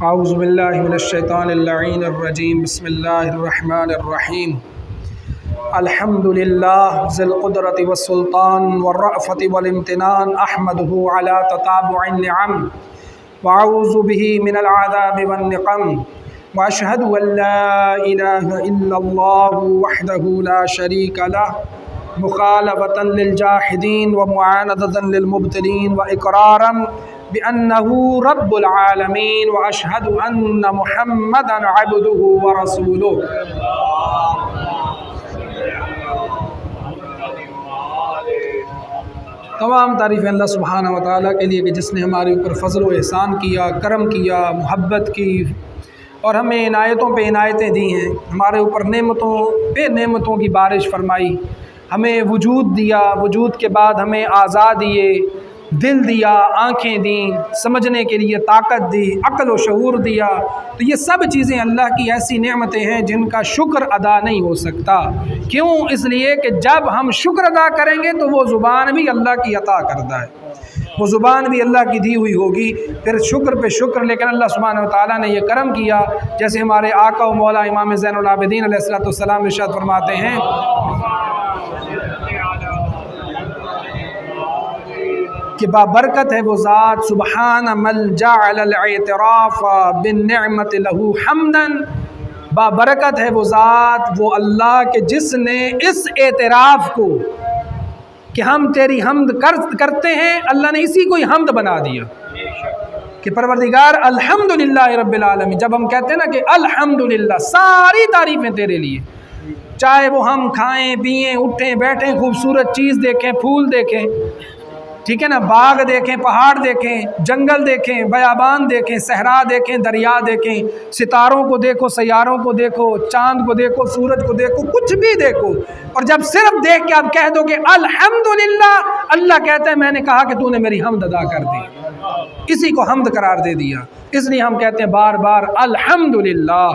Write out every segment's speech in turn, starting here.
اعوذ باللہ من الشیطان اللعین الرجیم بسم اللہ الرحمن الرحیم الحمد للہ ذی القدرۃ والسلطان والرأفۃ والامتنان احمدہ علی تتابع النعم واعوذ بہ من العذاب والنقم واشہد ان لا الہ الا اللہ وحدہ لا شریک لہ مخالفۃ للجاحدین ومعاندۃ للمبطلین واقرارا بأنه رب العالمین واشہد ان محمدا عبدہ ورسولہ۔ تمام تعریفیں اللہ سبحانہ و تعالیٰ کے لیے کہ جس نے ہمارے اوپر فضل و احسان کیا، کرم کیا، محبت کی اور ہمیں عنایتوں پہ عنایتیں دی ہیں، ہمارے اوپر نعمتوں پہ نعمتوں کی بارش فرمائی، ہمیں وجود دیا، وجود کے بعد ہمیں اعضاء دیے، دل دیا، آنکھیں دیں، سمجھنے کے لیے طاقت دی، عقل و شعور دیا۔ تو یہ سب چیزیں اللہ کی ایسی نعمتیں ہیں جن کا شکر ادا نہیں ہو سکتا۔ کیوں؟ اس لیے کہ جب ہم شکر ادا کریں گے تو وہ زبان بھی اللہ کی عطا کرتا ہے، وہ زبان بھی اللہ کی دی ہوئی ہوگی، پھر شکر پہ شکر۔ لیکن اللہ سبحانہ و تعالیٰ نے یہ کرم کیا، جیسے ہمارے آقا و مولا امام زین العابدین علیہ السلام ارشاد فرماتے ہیں کہ بابرکت ہے وہ ذات سبحان من جعل الاعتراف بالنعمت لہ حمدا، بابرکت ہے وہ ذات، وہ اللہ کے جس نے اس اعتراف کو کہ ہم تیری حمد کرتے ہیں، اللہ نے اسی کو ہی حمد بنا دیا کہ پروردگار الحمدللہ رب العالمین۔ جب ہم کہتے ہیں نا کہ الحمدللہ، ساری تعریفیں تیرے لیے، چاہے وہ ہم کھائیں پئیں اٹھیں بیٹھیں، خوبصورت چیز دیکھیں، پھول دیکھیں، ٹھیک ہے نا، باغ دیکھیں، پہاڑ دیکھیں، جنگل دیکھیں، بیابان دیکھیں، صحرا دیکھیں، دریا دیکھیں، ستاروں کو دیکھو، سیاروں کو دیکھو، چاند کو دیکھو، سورج کو دیکھو، کچھ بھی دیکھو، اور جب صرف دیکھ کے آپ کہہ دو کہ الحمدللہ، اللہ کہتا ہے میں نے کہا کہ تو نے میری حمد ادا کر دی، اسی کو حمد قرار دے دیا۔ اس لیے ہم کہتے ہیں بار بار الحمدللہ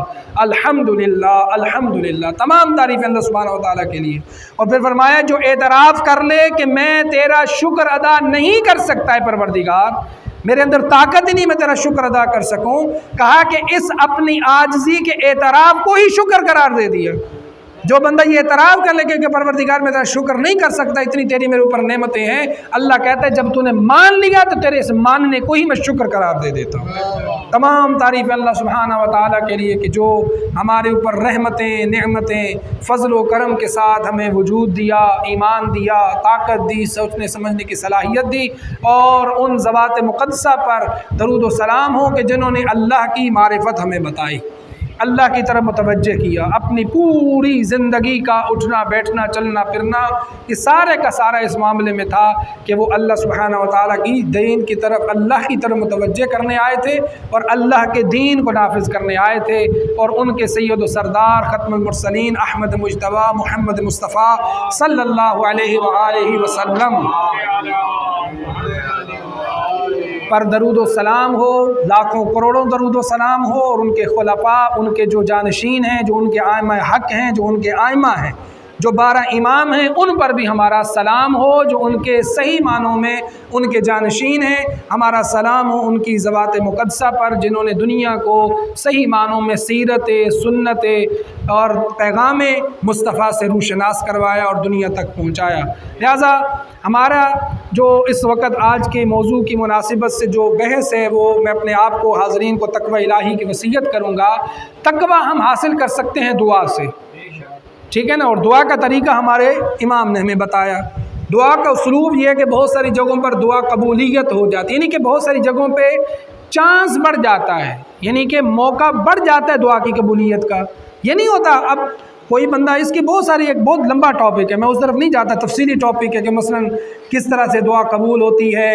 الحمدللہ الحمدللہ، تمام تعریفیں اللہ سبحانہ و تعالیٰ کے لیے۔ اور پھر فرمایا جو اعتراف کر لے کہ میں تیرا شکر ادا نہیں کر سکتا ہے پروردگار، میرے اندر طاقت ہی نہیں میں تیرا شکر ادا کر سکوں، کہا کہ اس اپنی عاجزی کے اعتراف کو ہی شکر قرار دے دیا۔ جو بندہ یہ اعتراف کر لے کہ پروردگار میں تیرا شکر نہیں کر سکتا، اتنی تیری میرے اوپر نعمتیں ہیں، اللہ کہتا ہے جب تو نے مان لیا تو تیرے اس ماننے کو ہی میں شکر قرار دے دیتا ہوں۔ تمام تعریف اللہ سبحانہ و تعالیٰ کے لیے کہ جو ہمارے اوپر رحمتیں، نعمتیں، فضل و کرم کے ساتھ ہمیں وجود دیا، ایمان دیا، طاقت دی، سوچنے سمجھنے کی صلاحیت دی، اور ان ذوات مقدسہ پر درود و سلام ہو کہ جنہوں نے اللہ کی معرفت ہمیں بتائی، اللہ کی طرف متوجہ کیا، اپنی پوری زندگی کا اٹھنا بیٹھنا چلنا پھرنا یہ سارے کا سارا اس معاملے میں تھا کہ وہ اللہ سبحانہ و تعالیٰ کی دین کی طرف، اللہ کی طرف متوجہ کرنے آئے تھے اور اللہ کے دین کو نافذ کرنے آئے تھے، اور ان کے سید و سردار ختم المرسلین احمد مجتبیٰ محمد مصطفیٰ صلی اللہ علیہ وآلہ وسلم پر درود و سلام ہو، لاکھوں کروڑوں درود و سلام ہو، اور ان کے خلفاء، ان کے جو جانشین ہیں، جو ان کے آئمہ حق ہیں، جو ان کے آئمہ ہیں، جو 12 امام ہیں، ان پر بھی ہمارا سلام ہو، جو ان کے صحیح معنوں میں ان کے جانشین ہیں، ہمارا سلام ہو ان کی ذوات مقدسہ پر جنہوں نے دنیا کو صحیح معنوں میں سیرت، سنت اور پیغام مصطفیٰ سے روشناس کروایا اور دنیا تک پہنچایا۔ لہٰذا ہمارا جو اس وقت آج کے موضوع کی مناسبت سے جو بحث ہے، وہ میں اپنے آپ کو حاضرین کو تقوی الہی کی وصیت کروں گا۔ تقوی ہم حاصل کر سکتے ہیں دعا سے، ٹھیک ہے نا، اور دعا کا طریقہ ہمارے امام نے ہمیں بتایا۔ دعا کا اسلوب یہ ہے کہ بہت ساری جگہوں پر دعا قبولیت ہو جاتی ہے، یعنی کہ بہت ساری جگہوں پہ چانس بڑھ جاتا ہے، یعنی کہ موقع بڑھ جاتا ہے دعا کی قبولیت کا۔ یہ نہیں ہوتا اب کوئی بندہ، اس کی بہت ساری، ایک بہت لمبا ٹاپک ہے، میں اس طرف نہیں جاتا، تفصیلی ٹاپک ہے کہ مثلا کس طرح سے دعا قبول ہوتی ہے،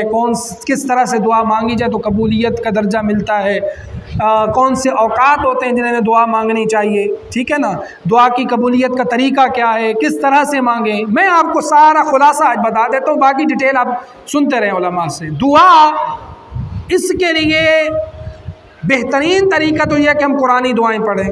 کس طرح سے دعا مانگی جائے تو قبولیت کا درجہ ملتا ہے، کون سے اوقات ہوتے ہیں جنہیں میں دعا مانگنی چاہیے، ٹھیک ہے نا، دعا کی قبولیت کا طریقہ کیا ہے، کس طرح سے مانگیں، میں آپ کو سارا خلاصہ آج بتا دیتا ہوں، باقی ڈیٹیل آپ سنتے رہیں علماء سے۔ دعا اس کے لیے بہترین طریقہ تو یہ ہے کہ ہم قرآنی دعائیں پڑھیں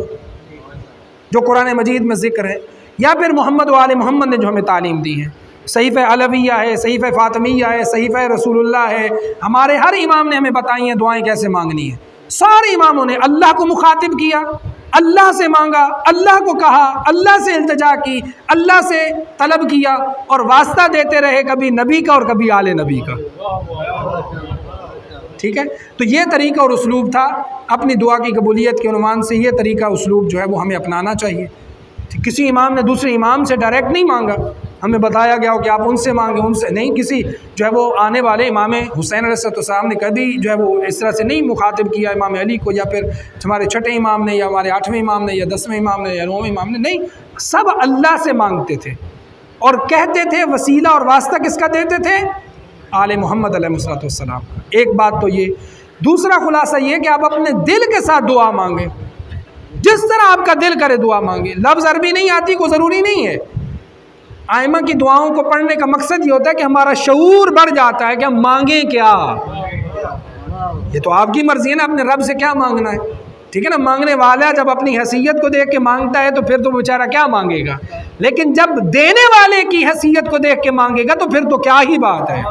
جو قرآن مجید میں ذکر ہے، یا پھر محمد و آل محمد نے جو ہمیں تعلیم دی ہے، صحیفہ علویہ ہے، صحیفہ فاطمیہ ہے، صحیفہ رسول اللہ ہے، ہمارے ہر امام نے ہمیں بتائی ہیں دعائیں کیسے مانگنی ہیں۔ سارے اماموں نے اللہ کو مخاطب کیا، اللہ سے مانگا، اللہ کو کہا، اللہ سے التجا کی، اللہ سے طلب کیا، اور واسطہ دیتے رہے کبھی نبی کا اور کبھی آل نبی کا۔ ٹھیک ہے، تو یہ طریقہ اور اسلوب تھا اپنی دعا کی قبولیت کے عنوان سے۔ یہ طریقہ اسلوب جو ہے وہ ہمیں اپنانا چاہیے۔ کسی امام نے دوسرے امام سے ڈائریکٹ نہیں مانگا، ہمیں بتایا گیا ہو کہ آپ ان سے مانگیں، ان سے نہیں۔ کسی جو ہے وہ آنے والے امام حسین علیہ السلام نے کبھی جو ہے وہ اس طرح سے نہیں مخاطب کیا امام علی کو، یا پھر ہمارے چھٹے امام نے، یا ہمارے 8ویں امام نے، یا 10ویں امام نے، یا 9ویں امام نے، نہیں، سب اللہ سے مانگتے تھے اور کہتے تھے وسیلہ اور واسطہ کس کا دیتے تھے؟ آل محمد علیہ السلام۔ ایک بات تو یہ۔ دوسرا خلاصہ یہ کہ آپ اپنے دل کے ساتھ دعا مانگیں، جس طرح آپ کا دل کرے دعا مانگیں۔ لفظ عربی نہیں آتی کو ضروری نہیں ہے۔ آئمہ کی دعاؤں کو پڑھنے کا مقصد یہ ہوتا ہے کہ ہمارا شعور بڑھ جاتا ہے کہ ہم مانگیں کیا۔ یہ تو آپ کی مرضی ہے نا اپنے رب سے کیا مانگنا ہے، ٹھیک ہے نا۔ مانگنے والا جب اپنی حیثیت کو دیکھ کے مانگتا ہے تو پھر تو بیچارہ کیا مانگے گا، لیکن جب دینے والے کی حیثیت کو دیکھ کے مانگے گا تو پھر تو کیا ہی بات ہے۔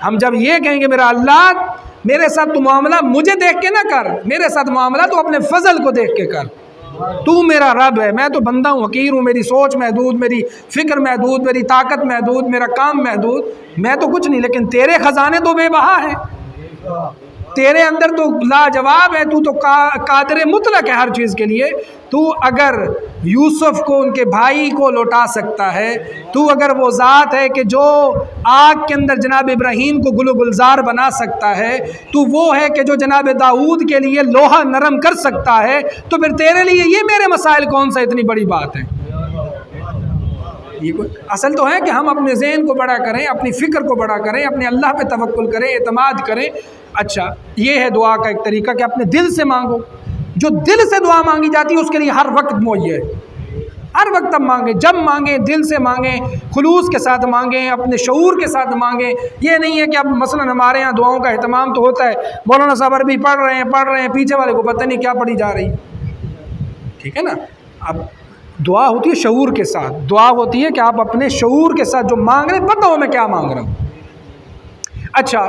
ہم جب یہ کہیں گے میرا اللہ میرے ساتھ تو معاملہ مجھے دیکھ کے نہ کر، میرے ساتھ معاملہ تو اپنے فضل کو دیکھ کے کر، تو میرا رب ہے، میں تو بندہ ہوں، حقیر ہوں، میری سوچ محدود، میری فکر محدود، میری طاقت محدود، میرا کام محدود، میں تو کچھ نہیں، لیکن تیرے خزانے تو بے بہا ہیں، تیرے اندر تو لاجواب ہے، تو تو قادر مطلق ہے ہر چیز کے لیے۔ تو اگر یوسف کو ان کے بھائی کو لوٹا سکتا ہے، تو اگر وہ ذات ہے کہ جو آگ کے اندر جناب ابراہیم کو گل و گلزار بنا سکتا ہے، تو وہ ہے کہ جو جناب داؤد کے لیے لوہا نرم کر سکتا ہے، تو پھر تیرے لیے یہ میرے مسائل کون سا اتنی بڑی بات ہے؟ اصل تو ہے کہ ہم اپنے ذہن کو بڑا کریں، اپنی فکر کو بڑا کریں، اپنے اللہ پہ توکل کریں، اعتماد کریں۔ اچھا، یہ ہے دعا کا ایک طریقہ کہ اپنے دل سے مانگو۔ جو دل سے دعا مانگی جاتی ہے اس کے لیے ہر وقت مہیا ہے، ہر وقت ہم مانگیں، جب مانگیں دل سے مانگیں، خلوص کے ساتھ مانگیں، اپنے شعور کے ساتھ مانگیں۔ یہ نہیں ہے کہ اب مثلا ہمارے ہاں دعاؤں کا اہتمام تو ہوتا ہے، مولانا صاحب عربی پڑھ رہے ہیں، پیچھے والے کو پتہ نہیں کیا پڑھی جا رہی، ٹھیک ہے نا۔ اب دعا ہوتی ہے شعور کے ساتھ، دعا ہوتی ہے کہ آپ اپنے شعور کے ساتھ جو مانگ رہے ہیں پتہ ہو میں کیا مانگ رہا ہوں۔ اچھا،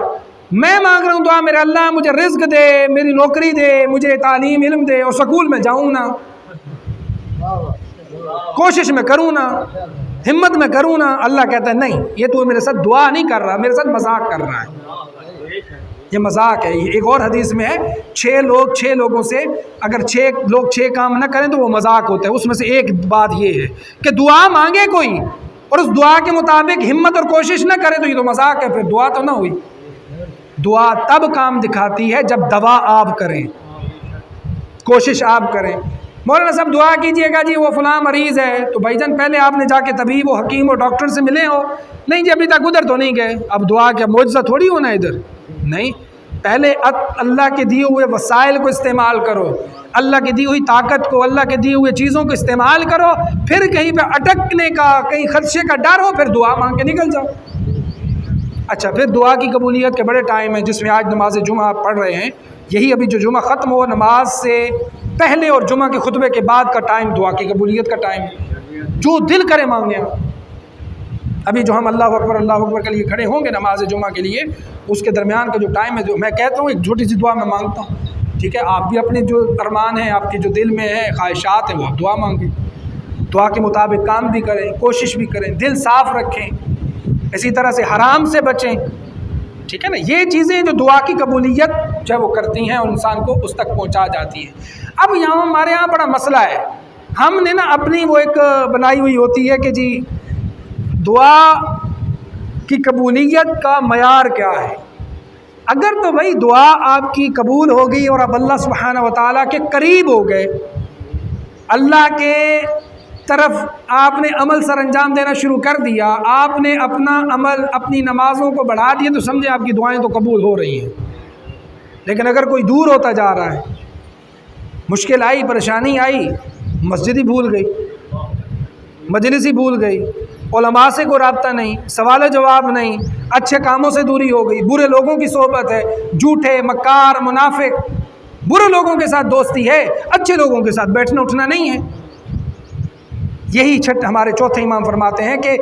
میں مانگ رہا ہوں دعا میرے اللہ مجھے رزق دے، میری نوکری دے، مجھے تعلیم علم دے، اور سکول میں جاؤں نا، کوشش میں کروں نا، ہمت میں کروں نا۔ اللہ کہتا ہے نہیں، یہ تو میرے ساتھ دعا نہیں کر رہا، میرے ساتھ مذاق کر رہا ہے، یہ مذاق ہے۔ ایک اور حدیث میں ہے 6 لوگوں سے اگر 6 لوگ 6 کام نہ کریں تو وہ مذاق ہوتا ہے۔ اس میں سے ایک بات یہ ہے کہ دعا مانگے کوئی اور اس دعا کے مطابق ہمت اور کوشش نہ کرے تو یہ تو مذاق ہے، پھر دعا تو نہ ہوئی۔ دعا تب کام دکھاتی ہے جب دوا آپ کریں، کوشش آپ کریں۔ مولانا صاحب دعا کیجئے گا جی وہ فلاں مریض ہے، تو بھائی جان پہلے آپ نے جا کے طبیب و حکیم اور ڈاکٹر سے ملے ہو؟ نہیں جی ابھی تک ادھر تو نہیں گئے۔ اب دعا کیا معجزہ تھوڑی ہونا ہے ادھر، نہیں، پہلے اللہ کے دیے ہوئے وسائل کو استعمال کرو، اللہ کی دی ہوئی طاقت کو، اللہ کے دیے ہوئے چیزوں کو استعمال کرو، پھر کہیں پہ اٹکنے کا، کہیں خدشے کا ڈر ہو، پھر دعا مانگ کے نکل جاؤ۔ اچھا، پھر دعا کی قبولیت کے بڑے ٹائم ہیں، جس میں آج نماز جمعہ آپ پڑھ رہے ہیں، یہی ابھی جو جمعہ ختم ہو نماز سے پہلے اور جمعہ کے خطبے کے بعد کا ٹائم دعا کی قبولیت کا ٹائم ہے، جو دل کرے مانگنے۔ ابھی جو ہم اللہ اکبر کے لیے کھڑے ہوں گے نماز جمعہ کے لیے، اس کے درمیان کا جو ٹائم ہے، جو میں کہتا ہوں ایک چھوٹی سی دعا میں مانگتا ہوں، ٹھیک ہے؟ آپ بھی اپنے جو ارمان ہیں، آپ کے جو دل میں ہیں، خواہشات ہیں، وہ آپ دعا مانگیں، دعا کے مطابق کام بھی کریں، کوشش بھی کریں، دل صاف رکھیں، اسی طرح سے حرام سے بچیں، ٹھیک ہے نا۔ یہ چیزیں جو دعا کی قبولیت جو ہے وہ کرتی ہیں اور انسان کو اس تک پہنچا جاتی ہیں۔ اب یہاں ہمارے یہاں بڑا مسئلہ ہے، ہم نے نا اپنی وہ ایک بنائی ہوئی ہوتی ہے کہ جی دعا کی قبولیت کا معیار کیا ہے۔ اگر تو بھائی دعا آپ کی قبول ہو گئی اور اب اللہ سبحانہ و تعالیٰ کے قریب ہو گئے، اللہ کے طرف آپ نے عمل سر انجام دینا شروع کر دیا، آپ نے اپنا عمل اپنی نمازوں کو بڑھا دیا، تو سمجھے آپ کی دعائیں تو قبول ہو رہی ہیں۔ لیکن اگر کوئی دور ہوتا جا رہا ہے، مشکل آئی، پریشانی آئی، مسجد ہی بھول گئی، مجلس ہی بھول گئی، علماء سے کوئی رابطہ نہیں، سوال و جواب نہیں، اچھے کاموں سے دوری ہو گئی، برے لوگوں کی صحبت ہے، جھوٹے مکار منافق، برے لوگوں کے ساتھ دوستی ہے، اچھے لوگوں کے ساتھ بیٹھنا اٹھنا نہیں ہے، یہی ہمارے چوتھے امام فرماتے ہیں کہ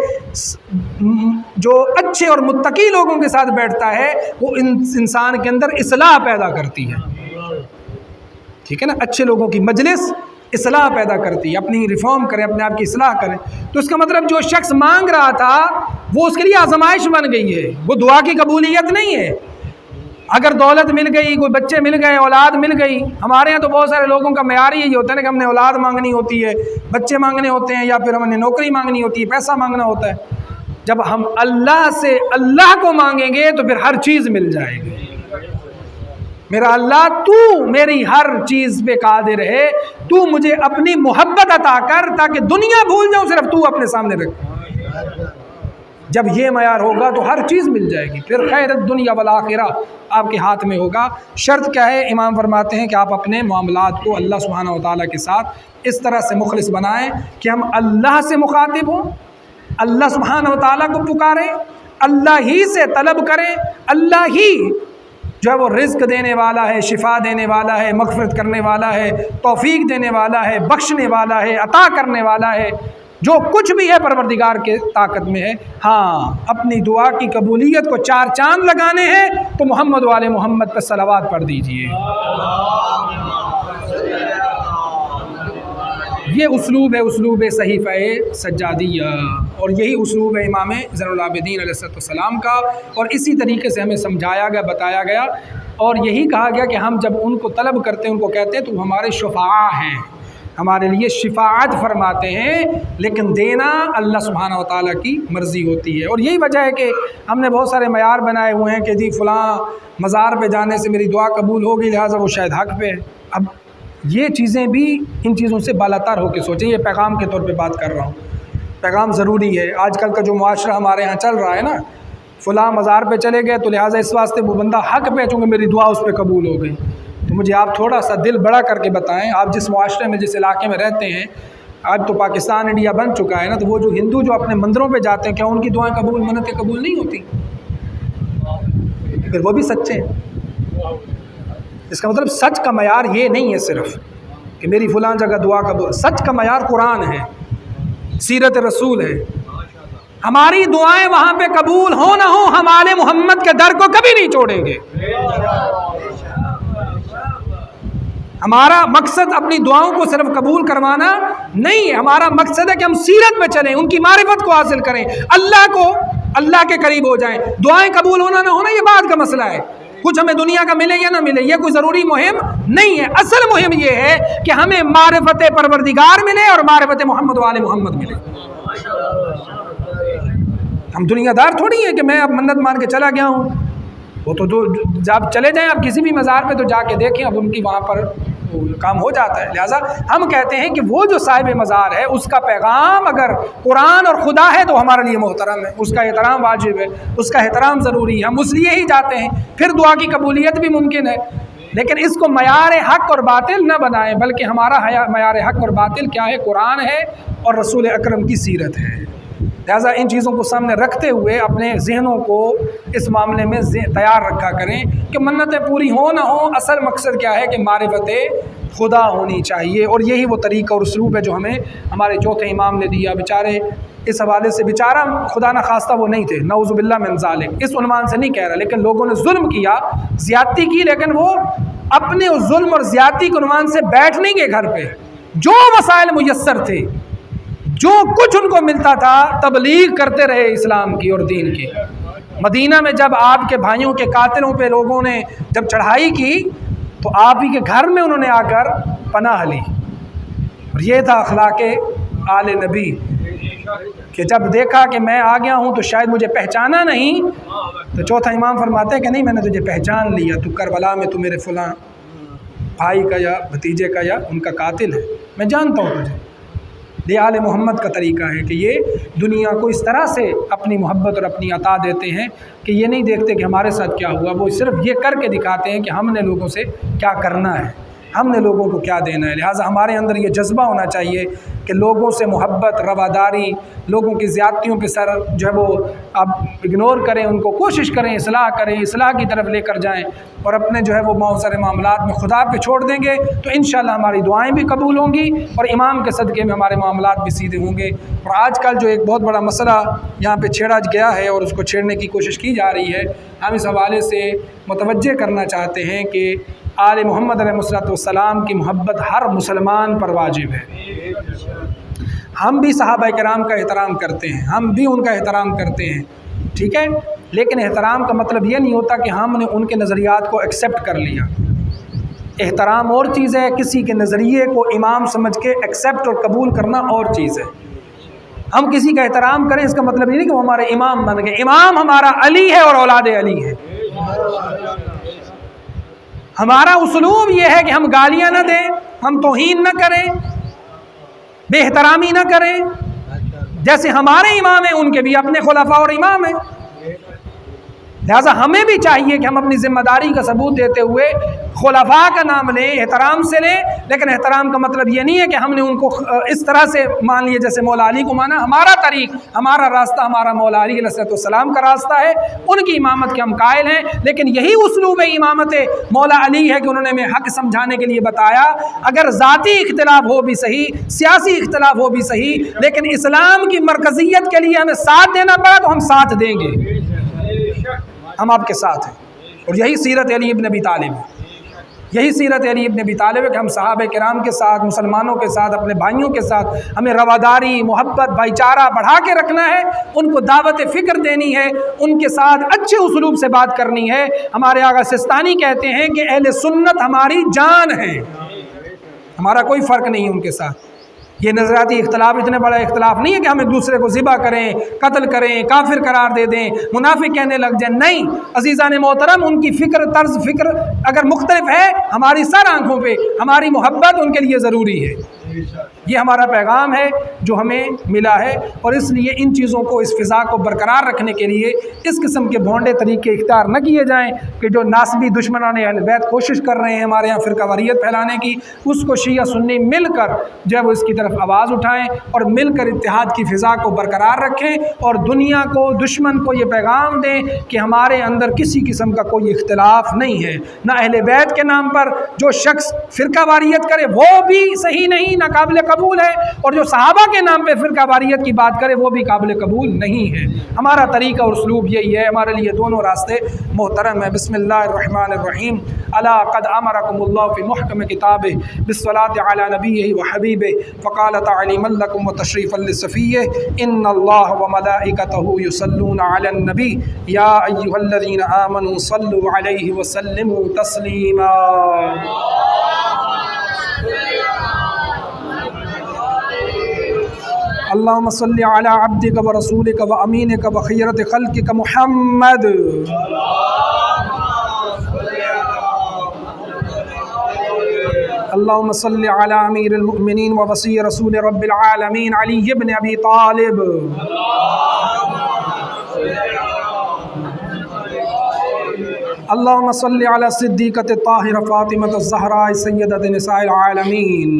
جو اچھے اور متقی لوگوں کے ساتھ بیٹھتا ہے وہ انسان کے اندر اصلاح پیدا کرتی ہے، ٹھیک ہے نا، اچھے لوگوں کی مجلس اصلاح پیدا کرتی ہے، اپنی ریفارم کریں، اپنے آپ کی اصلاح کریں۔ تو اس کا مطلب جو شخص مانگ رہا تھا وہ اس کے لیے آزمائش بن گئی ہے، وہ دعا کی قبولیت نہیں ہے۔ اگر دولت مل گئی، کوئی بچے مل گئے، اولاد مل گئی، ہمارے یہاں تو بہت سارے لوگوں کا معیار یہی ہوتا ہے نا کہ ہم نے اولاد مانگنی ہوتی ہے، بچے مانگنے ہوتے ہیں، یا پھر ہم نے نوکری مانگنی ہوتی ہے، پیسہ مانگنا ہوتا ہے۔ جب ہم اللہ سے اللہ کو مانگیں گے تو پھر ہر چیز مل جائے گی۔ میرا اللہ تو میری ہر چیز پہ قادر ہے، تو مجھے اپنی محبت عطا کر تاکہ دنیا بھول جاؤں، صرف تو اپنے سامنے رکھ۔ جب یہ معیار ہوگا تو ہر چیز مل جائے گی، پھر خیر الدنیا والآخرہ آپ کے ہاتھ میں ہوگا۔ شرط کیا ہے؟ امام فرماتے ہیں کہ آپ اپنے معاملات کو اللہ سبحانہ و تعالیٰ کے ساتھ اس طرح سے مخلص بنائیں کہ ہم اللہ سے مخاطب ہوں، اللہ سبحانہ و تعالیٰ کو پکاریں، اللہ ہی سے طلب کریں، اللہ ہی جو ہے وہ رزق دینے والا ہے، شفا دینے والا ہے، مغفرت کرنے والا ہے، توفیق دینے والا ہے، بخشنے والا ہے، عطا کرنے والا ہے، جو کچھ بھی ہے پروردگار کے طاقت میں ہے۔ ہاں، اپنی دعا کی قبولیت کو چار چاند لگانے ہیں تو محمد والے محمد پہ صلوات پڑھ دیجئے۔ یہ اسلوب ہے، اسلوب صحیفہ سجادیہ، اور یہی اسلوب ہے امام زین العابدین علیہ السلام کا، اور اسی طریقے سے ہمیں سمجھایا گیا، بتایا گیا، اور یہی کہا گیا کہ ہم جب ان کو طلب کرتے ہیں، ان کو کہتے ہیں تو ہمارے شفاعہ ہیں، ہمارے لیے شفاعت فرماتے ہیں، لیکن دینا اللہ سبحانہ و تعالیٰ کی مرضی ہوتی ہے۔ اور یہی وجہ ہے کہ ہم نے بہت سارے معیار بنائے ہوئے ہیں کہ جی فلاں مزار پہ جانے سے میری دعا قبول ہوگی، لہٰذا وہ شاید حق پہ ہے۔ اب یہ چیزیں بھی ان چیزوں سے بالاتر ہو کے سوچیں، یہ پیغام کے طور پہ بات کر رہا ہوں، پیغام ضروری ہے۔ آج کل کا جو معاشرہ ہمارے ہاں چل رہا ہے نا، فلاں مزار پہ چلے گئے تو لہٰذا اس واسطے وہ بندہ حق پہ، چونکہ میری دعا اس پہ قبول ہو گئی۔ تو مجھے آپ تھوڑا سا دل بڑا کر کے بتائیں، آپ جس معاشرے میں، جس علاقے میں رہتے ہیں، آج تو پاکستان انڈیا بن چکا ہے نا، تو وہ جو ہندو جو اپنے مندروں پہ جاتے ہیں، کیا ان کی دعائیں قبول، منتیں قبول نہیں ہوتی؟ پھر وہ بھی سچے ہیں۔ اس کا مطلب سچ کا معیار یہ نہیں ہے صرف کہ میری فلاں جگہ دعا قبول، سچ کا معیار قرآن ہے، سیرت رسول ہے۔ ہماری دعائیں وہاں پہ قبول ہو نہ ہو، ہم آل محمد کے در کو کبھی نہیں چھوڑیں گے۔ ہمارا مقصد اپنی دعاؤں کو صرف قبول کروانا نہیں ہے، ہمارا مقصد ہے کہ ہم سیرت میں چلیں، ان کی معرفت کو حاصل کریں، اللہ کے قریب ہو جائیں۔ دعائیں قبول ہونا نہ ہونا یہ بعد کا مسئلہ ہے، کچھ ہمیں دنیا کا ملے یا نہ ملے یہ کوئی ضروری مہم نہیں ہے۔ اصل مہم یہ ہے کہ ہمیں معرفت پروردگار ملے اور معرفت محمد والے محمد ملے۔ ہم دنیا دار تھوڑی ہیں کہ میں اب منت مان کے چلا گیا ہوں، وہ تو جب چلے جائیں آپ کسی بھی مزار پہ تو جا کے دیکھیں، اب ان کی وہاں پر کام ہو جاتا ہے۔ لہٰذا ہم کہتے ہیں کہ وہ جو صاحب مزار ہے اس کا پیغام اگر قرآن اور خدا ہے تو ہمارے لیے محترم ہے، اس کا احترام واجب ہے، اس کا احترام ضروری ہے، ہم اس لیے ہی جاتے ہیں، پھر دعا کی قبولیت بھی ممکن ہے۔ لیکن اس کو معیار حق اور باطل نہ بنائیں، بلکہ ہمارا معیار حق اور باطل کیا ہے؟ قرآن ہے اور رسول اکرم کی سیرت ہے۔ لہٰذا ان چیزوں کو سامنے رکھتے ہوئے اپنے ذہنوں کو اس معاملے میں تیار رکھا کریں کہ منتیں پوری ہوں نہ ہوں، اصل مقصد کیا ہے کہ معرفت خدا ہونی چاہیے۔ اور یہی وہ طریقہ اور اسلوب ہے جو ہمیں ہمارے چوتھے امام نے دیا۔ بیچارے اس حوالے سے، بیچارہ خدا نہ خواستہ وہ نہیں تھے، نعوذ باللہ من ذالک، اس عنوان سے نہیں کہہ رہا، لیکن لوگوں نے ظلم کیا، زیادتی کی، لیکن وہ اپنے اس ظلم اور زیادتی کے عنوان سے بیٹھ نہیں گئے گھر پہ، جو وسائل میسر تھے، جو کچھ ان کو ملتا تھا، تبلیغ کرتے رہے اسلام کی اور دین کی۔ مدینہ میں جب آپ کے بھائیوں کے قاتلوں پہ لوگوں نے جب چڑھائی کی تو آپ ہی کے گھر میں انہوں نے آ کر پناہ لی، اور یہ تھا اخلاق آل نبی کہ جب دیکھا کہ میں آ گیا ہوں تو شاید مجھے پہچانا نہیں، تو چوتھا امام فرماتے ہیں کہ نہیں، میں نے تجھے پہچان لیا، تو کربلا میں تو میرے فلاں بھائی کا یا بھتیجے کا یا ان کا قاتل ہے، میں جانتا ہوں تجھے۔ یہ آل محمد کا طریقہ ہے کہ یہ دنیا کو اس طرح سے اپنی محبت اور اپنی عطا دیتے ہیں کہ یہ نہیں دیکھتے کہ ہمارے ساتھ کیا ہوا، وہ صرف یہ کر کے دکھاتے ہیں کہ ہم نے لوگوں سے کیا کرنا ہے، ہم نے لوگوں کو کیا دینا ہے؟ لہٰذا ہمارے اندر یہ جذبہ ہونا چاہیے کہ لوگوں سے محبت، رواداری، لوگوں کی زیادتیوں کے سر جو ہے وہ آپ اگنور کریں، ان کو کوشش کریں، اصلاح کریں، اصلاح کی طرف لے کر جائیں، اور اپنے جو ہے وہ معاشرے معاملات میں خدا پہ چھوڑ دیں گے تو انشاءاللہ ہماری دعائیں بھی قبول ہوں گی اور امام کے صدقے میں ہمارے معاملات بھی سیدھے ہوں گے۔ اور آج کل جو ایک بہت بڑا مسئلہ یہاں پہ چھیڑا گیا ہے اور اس کو چھیڑنے کی کوشش کی جا رہی ہے، ہم اس حوالے سے متوجہ کرنا چاہتے ہیں کہ آل محمد علیہ السلام کی محبت ہر مسلمان پر واجب ہے۔ ہم بھی صحابہ کرام کا احترام کرتے ہیں، ہم بھی ان کا احترام کرتے ہیں، ٹھیک ہے، لیکن احترام کا مطلب یہ نہیں ہوتا کہ ہم نے ان کے نظریات کو ایکسیپٹ کر لیا۔ احترام اور چیز ہے، کسی کے نظریے کو امام سمجھ کے ایکسیپٹ اور قبول کرنا اور چیز ہے۔ ہم کسی کا احترام کریں اس کا مطلب یہ نہیں کہ وہ ہمارے امام بن گئے۔ امام ہمارا علی ہے اور اولاد علی ہے۔ ہمارا اسلوب یہ ہے کہ ہم گالیاں نہ دیں، ہم توہین نہ کریں، بے احترامی نہ کریں۔ جیسے ہمارے امام ہیں ان کے بھی اپنے خلفاء اور امام ہیں، لہٰذا ہمیں بھی چاہیے کہ ہم اپنی ذمہ داری کا ثبوت دیتے ہوئے خلفاء کا نام لیں، احترام سے لیں، لیکن احترام کا مطلب یہ نہیں ہے کہ ہم نے ان کو اس طرح سے مان لیے جیسے مولا علی کو مانا۔ ہمارا طریق، ہمارا راستہ، ہمارا مولا علی علیہ السلام کا راستہ ہے، ان کی امامت کے ہم قائل ہیں، لیکن یہی اسلوب امامت مولا علی ہے کہ انہوں نے ہمیں حق سمجھانے کے لیے بتایا۔ اگر ذاتی اختلاف ہو بھی صحیح، سیاسی اختلاف ہو بھی صحیح، لیکن اسلام کی مرکزیت کے لیے ہمیں ساتھ دینا پڑا تو ہم ساتھ دیں گے، ہم آپ کے ساتھ ہیں۔ اور یہی سیرت علی ابن ابی طالب ہے، یہی سیرت علی ابن ابی طالب ہے کہ ہم صحابہ کرام کے ساتھ، مسلمانوں کے ساتھ، اپنے بھائیوں کے ساتھ ہمیں رواداری، محبت، بھائی چارہ بڑھا کے رکھنا ہے، ان کو دعوت فکر دینی ہے، ان کے ساتھ اچھے اسلوب سے بات کرنی ہے۔ ہمارے آقا سستانی کہتے ہیں کہ اہل سنت ہماری جان ہے، ہمارا کوئی فرق نہیں ہے ان کے ساتھ۔ یہ نظریاتی اختلاف اتنے بڑا اختلاف نہیں ہے کہ ہم ایک دوسرے کو ذبح کریں، قتل کریں، کافر قرار دے دیں، منافق کہنے لگ جائیں، نہیں۔ عزیزان محترم، ان کی فکر، طرز فکر اگر مختلف ہے، ہماری سر آنکھوں پہ ہماری محبت ان کے لیے ضروری ہے۔ یہ ہمارا پیغام ہے جو ہمیں ملا ہے، اور اس لیے ان چیزوں کو، اس فضا کو برقرار رکھنے کے لیے اس قسم کے بھونڈے طریقے اختیار نہ کیے جائیں کہ جو ناسبی دشمنان اہل بیت کوشش کر رہے ہیں ہمارے یہاں فرقہ واریت پھیلانے کی، اس کو شیعہ سنی مل کر جو ہے وہ اس کی طرف آواز اٹھائیں اور مل کر اتحاد کی فضا کو برقرار رکھیں، اور دنیا کو، دشمن کو یہ پیغام دیں کہ ہمارے اندر کسی قسم کا کوئی اختلاف نہیں ہے، نہ اہل بیت کے نام پر جو شخص فرقہ واریت کرے وہ بھی صحیح نہیں، نہ قابل قبول ہے، اور جو صحابہ کے نام پہ فرقہ واریت کی بات کرے وہ بھی قابل قبول نہیں ہے۔ ہمارا طریقہ اور اسلوب یہی ہے، ہمارے لیے دونوں راستے محترم ہیں۔ بسم اللہ الرحمن الرحیم۔ الا قد امرکم اللہ فی محکم کتابہ بالصلاۃ علی نبیہ وحبیبہ فقال تعلیما لکم وتشریفا للصفیہ ان اللہ وملائکتہ یصلون علی النبی یا ایھا الذین آمنوا صلوا علیہ وسلموا تسلیما۔ اللہم صلی علی عبدک ورسولک وامینک وخیرۃ خلقک محمد۔ اللہم صلی علی امیر المؤمنین ووصی رسول رب العالمین علی بن ابی طالب۔ اللہم صلی علی صدیقۃ الطاہرہ فاطمۃ الزہراء سیدۃ نساء العالمین۔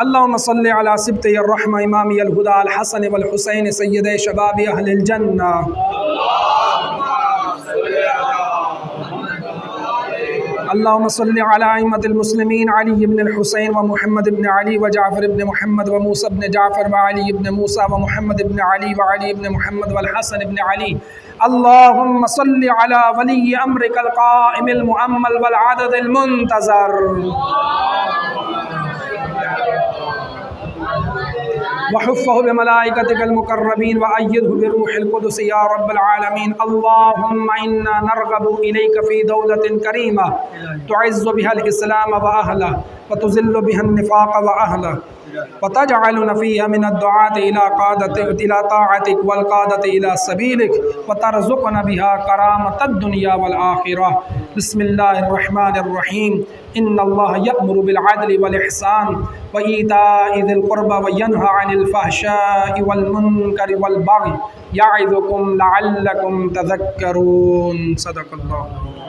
اللہم صلی علی سبطی الرحمہ امامی الہدی الحسن والحسین سید شباب اہل الجنہ۔ اللہم صلی علی ائمۃ المسلمین علی بن الحسین ومحمد بن علی وجعفر بن محمد وموسیٰ بن جعفر وعلی بن موسیٰ ومحمد بن علی وعلی بن محمد والحسن بن علی۔ اللہم صلی علی ولی امرک القائم المؤمل والعدد المنتظر وحفه بملائكتك المقربين وأيده بروح القدس يا رب العالمين۔ اللهم إنا نرغب إليك في دولة كريمة تعز بها الإسلام وأهله وتذل بها النفاق وأهله وتجعلنا فيها من الدعاة إلى طاعتك والقادة إلى سبيلك وترزقنا بها كرامة الدنيا والآخرة۔ بسم الله الرحمن الرحيم۔ إن الله يأمر بالعدل والإحسان وإيتاء ذي القربى وينهى عن الفحشاء والمنکر والبغی یعظکم لعلکم تذکرون۔ صدق اللہ۔